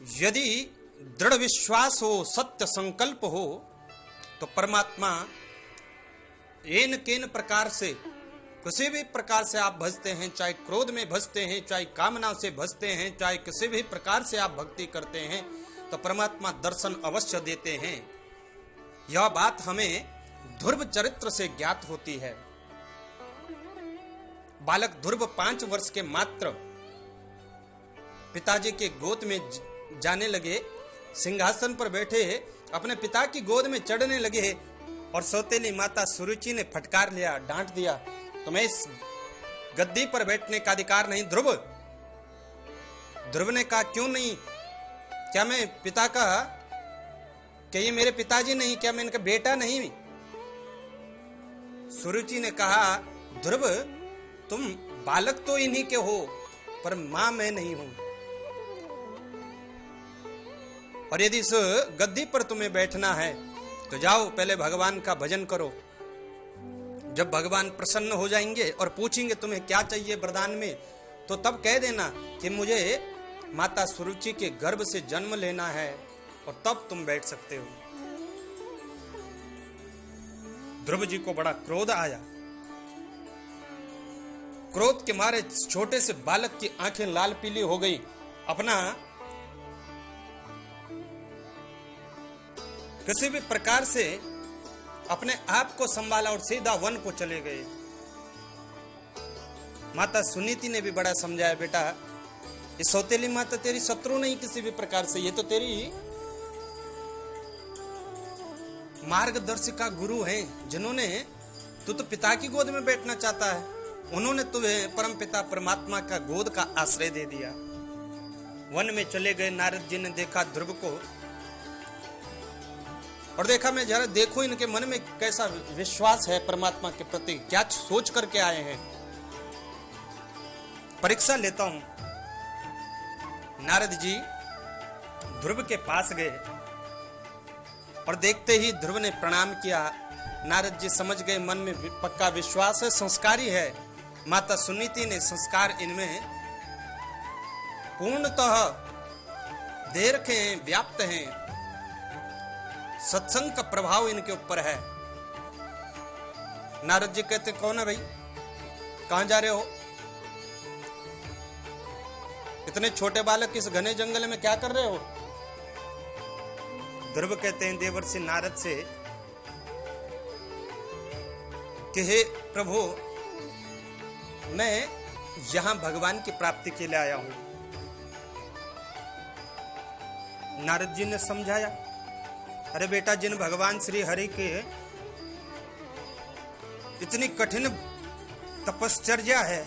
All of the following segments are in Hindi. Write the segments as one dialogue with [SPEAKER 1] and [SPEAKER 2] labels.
[SPEAKER 1] यदि दृढ़ विश्वास हो, सत्य संकल्प हो, तो परमात्मा एन केन प्रकार से, किसी भी प्रकार से आप भजते हैं, चाहे क्रोध में भजते हैं, चाहे कामना से भजते हैं, चाहे किसी भी प्रकार से आप भक्ति करते हैं, तो परमात्मा दर्शन अवश्य देते हैं। यह बात हमें ध्रुव चरित्र से ज्ञात होती है। बालक ध्रुव 5 वर्ष के मात्र पिताजी के गोद में जाने लगे, सिंहासन पर बैठे अपने पिता की गोद में चढ़ने लगे, और सौतेली माता सुरुचि ने फटकार लिया, डांट दिया, तुम्हें इस गद्दी पर बैठने का अधिकार नहीं ध्रुव। ध्रुव ने कहा, क्यों नहीं? क्या मैं पिता का, क्या ये मेरे पिताजी नहीं? क्या मैं इनका बेटा नहीं? सुरुचि ने कहा, ध्रुव तुम बालक तो इन्हीं के हो, पर मां मैं नहीं हूं, और यदि इस गद्दी पर तुम्हें बैठना है तो जाओ पहले भगवान का भजन करो। जब भगवान प्रसन्न हो जाएंगे और पूछेंगे तुम्हें क्या चाहिए वरदान में, तो तब कह देना कि मुझे माता सुरुचि के गर्भ से जन्म लेना है, और तब तुम बैठ सकते हो। ध्रुव जी को बड़ा क्रोध आया। क्रोध के मारे छोटे से बालक की आंखें लाल पीली हो गई। अपना किसी भी प्रकार से अपने आप को संभाला और सीधा वन को चले गए। माता सुनीति ने भी बड़ा समझाया, बेटा ये सौतेली माता तेरी शत्रु नहीं किसी भी प्रकार से, ये तो तेरी मार्गदर्शिका गुरु हैं, जिन्होंने तू तो पिता की गोद में बैठना चाहता है, उन्होंने तुम्हें परम पिता परमात्मा का गोद का आश्रय दे दिया। वन में चले गए। नारद जी ने देखा ध्रुव को, और देखा, मैं जरा देखो इनके मन में कैसा विश्वास है परमात्मा के प्रति, क्या सोच करके आए हैं, परीक्षा लेता हूं। नारद जी ध्रुव के पास गए, और देखते ही ध्रुव ने प्रणाम किया। नारद जी समझ गए मन में पक्का विश्वास है, संस्कारी है। माता सुनीति ने संस्कार इनमें पूर्णतः दे रखे हैं, व्याप्त हैं, सत्संग का प्रभाव इनके ऊपर है। नारद जी कहते, कौन है भाई, कहां जा रहे हो? इतने छोटे बालक इस घने जंगल में क्या कर रहे हो? ध्रुव कहते हैं देवर्षि नारद से कि हे प्रभु, मैं यहां भगवान की प्राप्ति के लिए आया हूं। नारद जी ने समझाया, अरे बेटा, जिन भगवान श्री हरि के इतनी कठिन तपश्चर्या है,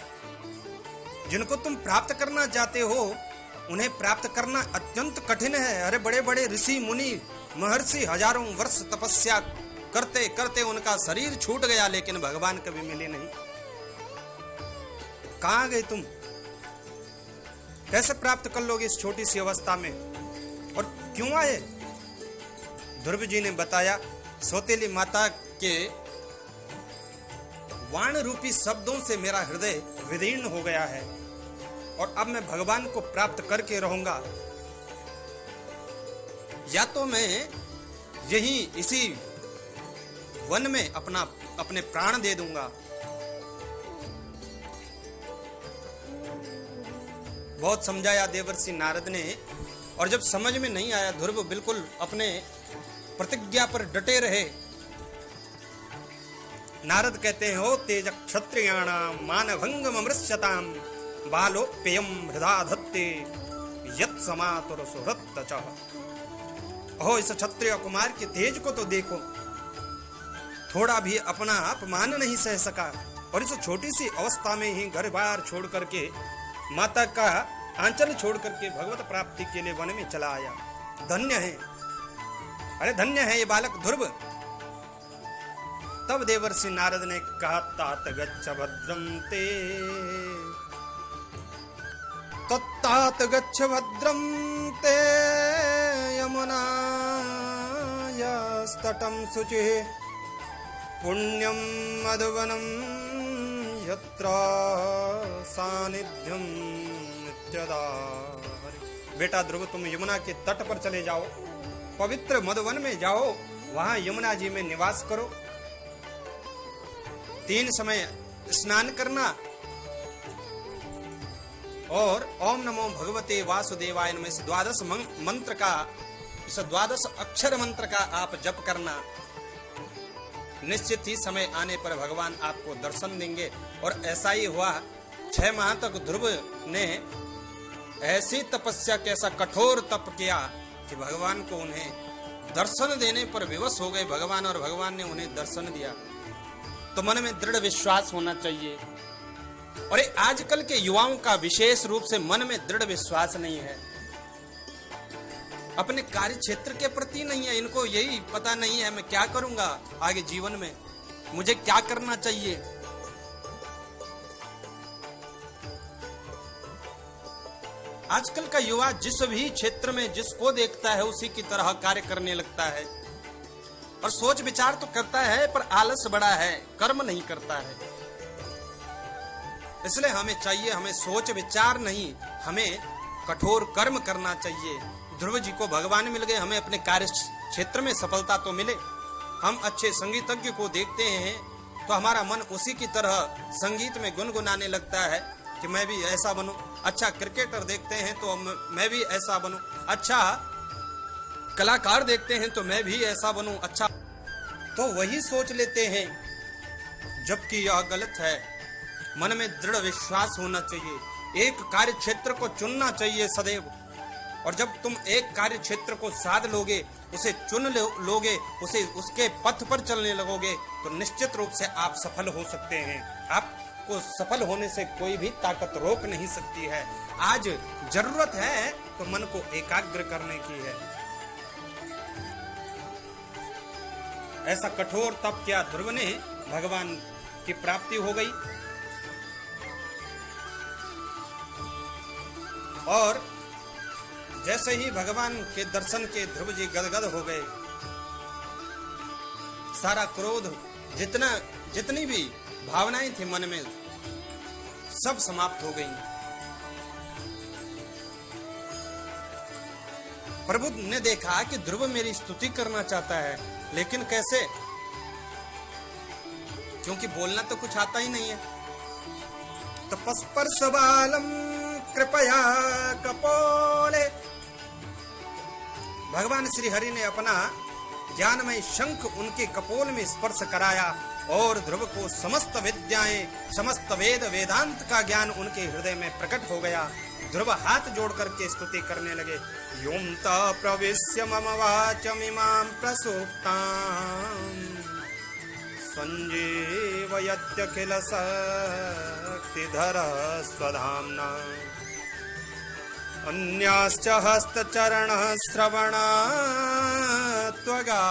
[SPEAKER 1] जिनको तुम प्राप्त करना चाहते हो, उन्हें प्राप्त करना अत्यंत कठिन है। अरे बड़े बड़े ऋषि मुनि महर्षि हजारों वर्ष तपस्या करते करते उनका शरीर छूट गया, लेकिन भगवान कभी मिले नहीं। कहां गए तुम? कैसे प्राप्त कर लोगे इस छोटी सी अवस्था में, और क्यों आए? ध्रुव जी ने बताया, सौतेली माता के वाण रूपी शब्दों से मेरा हृदय विदीर्ण हो गया है, और अब मैं भगवान को प्राप्त करके रहूंगा, या तो मैं यही इसी वन में अपने प्राण दे दूंगा। बहुत समझाया देवर्षि नारद ने, और जब समझ में नहीं आया, ध्रुव बिल्कुल अपने प्रतिज्ञा पर डटे रहे। नारद कहते हैं, हो तेज क्षत्रियाणाम मानभंगम अमृष्यताम बालोप्ययम हृदा धत्ते यत् समातुर सुहृत चः। हो इस क्षत्रिय कुमार के तेज को तो देखो, थोड़ा भी अपना अपमान नहीं सह सका, और इस छोटी सी अवस्था में ही घर बार छोड़ करके, माता का आंचल छोड़ करके भगवत प्राप्ति के लिए वन में चला आया। धन्य है, अरे धन्य है ये बालक ध्रुव। तब देवर्षि नारद ने कहा, तात गच्छ भद्रं ते, तत्तात गच्छ भद्रं ते यमुनायास्तटं शुचिः पुण्यं मधुवनं यत्र सानिध्यं नित्यदा। बेटा ध्रुव तुम यमुना के तट पर चले जाओ, पवित्र मधुवन में जाओ, वहां यमुना जी में निवास करो, 3 समय स्नान करना और ओम नमो भगवते वासुदेवाय नमः इस 12 मंत्र का, इस 12 अक्षर मंत्र का आप जप करना। निश्चित ही समय आने पर भगवान आपको दर्शन देंगे। और ऐसा ही हुआ। 6 माह तक ध्रुव ने ऐसी तपस्या, कैसा कठोर तप किया कि भगवान को उन्हें दर्शन देने पर विवश हो गए भगवान, और भगवान ने उन्हें दर्शन दिया। तो मन में दृढ़ विश्वास होना चाहिए। और आजकल के युवाओं का विशेष रूप से मन में दृढ़ विश्वास नहीं है, अपने कार्य क्षेत्र के प्रति नहीं है। इनको यही पता नहीं है मैं क्या करूंगा आगे जीवन में, मुझे क्या करना चाहिए। आजकल का युवा जिस भी क्षेत्र में जिसको देखता है उसी की तरह कार्य करने लगता है, और सोच विचार तो करता है पर आलस बड़ा है, कर्म नहीं करता है। इसलिए हमें चाहिए, हमें सोच विचार नहीं, हमें कठोर कर्म करना चाहिए। ध्रुव जी को भगवान मिल गए, हमें अपने कार्य क्षेत्र में सफलता तो मिले। हम अच्छे संगीतज्ञ को देखते हैं तो हमारा मन उसी की तरह संगीत में गुनगुनाने लगता है कि मैं भी ऐसा बनूं। अच्छा क्रिकेटर देखते हैं तो मैं भी ऐसा बनूं। अच्छा कलाकार देखते हैं तो मैं भी ऐसा बनूं। अच्छा, तो वही सोच लेते हैं, जबकि यह गलत है। मन में दृढ़ विश्वास होना चाहिए। एक कार्य क्षेत्र को चुनना चाहिए सदैव, और जब तुम एक कार्य क्षेत्र को साध लोगे, उसे चुन लोगे, उसे उसके पथ पर चलने लगोगे, तो निश्चित रूप से आप सफल हो सकते हैं। आपको सफल होने से कोई भी ताकत रोक नहीं सकती है। आज जरूरत है तो मन को एकाग्र करने की है। ऐसा कठोर तप किया ध्रुव ने, भगवान की प्राप्ति हो गई। और जैसे ही भगवान के दर्शन के ध्रुव जी गदगद हो गए, सारा क्रोध, जितनी भी भावनाएं थी मन में, सब समाप्त हो गई। प्रभु ने देखा कि ध्रुव मेरी स्तुति करना चाहता है, लेकिन कैसे? क्योंकि बोलना तो कुछ आता ही नहीं है। तपस्पर्श बालम कृपया कपोले, भगवान श्री हरि ने अपना ज्ञानमय शंख उनके कपोल में स्पर्श कराया और ध्रुव को समस्त विद्याएं, समस्त वेद वेदांत का ज्ञान उनके हृदय में प्रकट हो गया। ध्रुव हाथ जोड़ करके स्तुति करने लगे। यों ता प्रविश्य मम वाचमिमां प्रसूक्तां संजीवयत्यखिल शक्तिधर स्वधाम्ना अन्याश्च हस्तचरण श्रवण त्वगा।